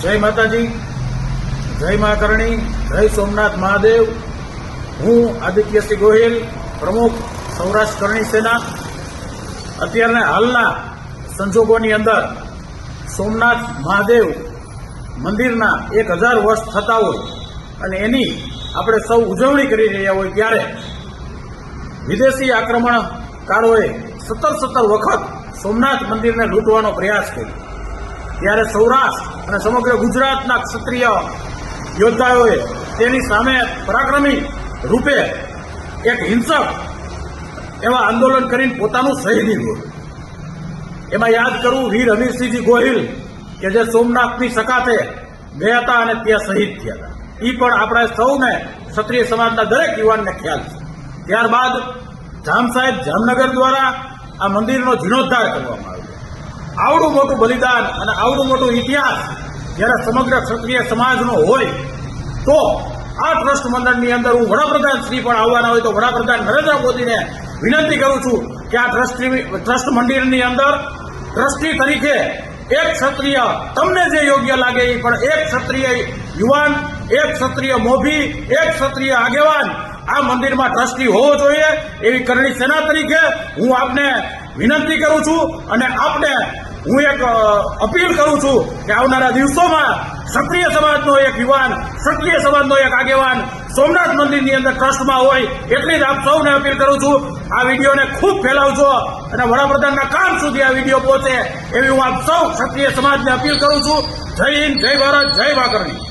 જય માતાજી, જય મા કરણી, જય સોમનાથ મહાદેવ। હું આદિત્યસિંહ ગોહિલ, પ્રમુખ સૌરાષ્ટ્ર કરણી સેના। અત્યારના હાલના સંજોગોની અંદર સોમનાથ મહાદેવ મંદિરના 1000 વર્ષ થતા હોય અને એની આપણે સૌ ઉજવણી કરી રહ્યા હોય ત્યારે વિદેશી આક્રમણકારોએ 17 વખત સોમનાથ મંદિરને લૂંટવાનો પ્રયાસ કર્યો। ત્યારે સૌરાષ્ટ્ર અને સમગ્ર ગુજરાતના ક્ષત્રિય યોદ્ધાઓએ તેની સામે પરાક્રમી રૂપે એક હિંસક એવા આંદોલન કરીને પોતાનું શહીદી ગોળ્યું। એમાં યાદ કરવું વીર હમીરસિંહજી ગોહિલ કે જે સોમનાથની સકાતે ગયા હતા અને ત્યાં શહીદ થયા હતા। એ પણ આપણે સૌને ક્ષત્રિય સમાજના દરેક યુવાનને ખ્યાલ છે। ત્યારબાદ જામ સાહેબ જામનગર દ્વારા આ મંદિરનો જીર્ણોદ્ધાર કરવામાં આવ્યો। આવડું મોટું બલિદાન અને આવડું મોટું ઇતિહાસ જ્યારે સમગ્ર ક્ષત્રિય સમાજનો હોય તો આ ટ્રસ્ટ મંડળની અંદર હું વડાપ્રધાન શ્રી પણ આવવાના હોય તો વડાપ્રધાન નરેન્દ્ર મોદીને વિનંતી કરું છું કે આ ટ્રસ્ટ મંદિરની અંદર ટ્રસ્ટી તરીકે એક ક્ષત્રિય તમને જે યોગ્ય લાગે એ પણ એક ક્ષત્રિય યુવાન, એક ક્ષત્રિય મોભી, એક ક્ષત્રિય આગેવાન આ મંદિરમાં ટ્રસ્ટી હોવો જોઈએ એવી કરણી સેના તરીકે હું આપને વિનંતી કરું છું અને આપને હું એક અપીલ કરું છું કે આવનારા દિવસોમાં ક્ષત્રિય સમાજનો એક યુવાન, ક્ષત્રિય સમાજનો એક આગેવાન સોમનાથ મંદિરની અંદર ટ્રસ્ટમાં હોય એટલી જ આપ સૌને અપીલ કરું છું। આ વિડીયોને ખૂબ ફેલાવજો અને વડાપ્રધાનના કાન સુધી આ વિડીયો પહોંચે એવી હું આપ સૌ ક્ષત્રિય સમાજને અપીલ કરું છું। જય હિન્દ, જય ભારત, જય મા કરણી।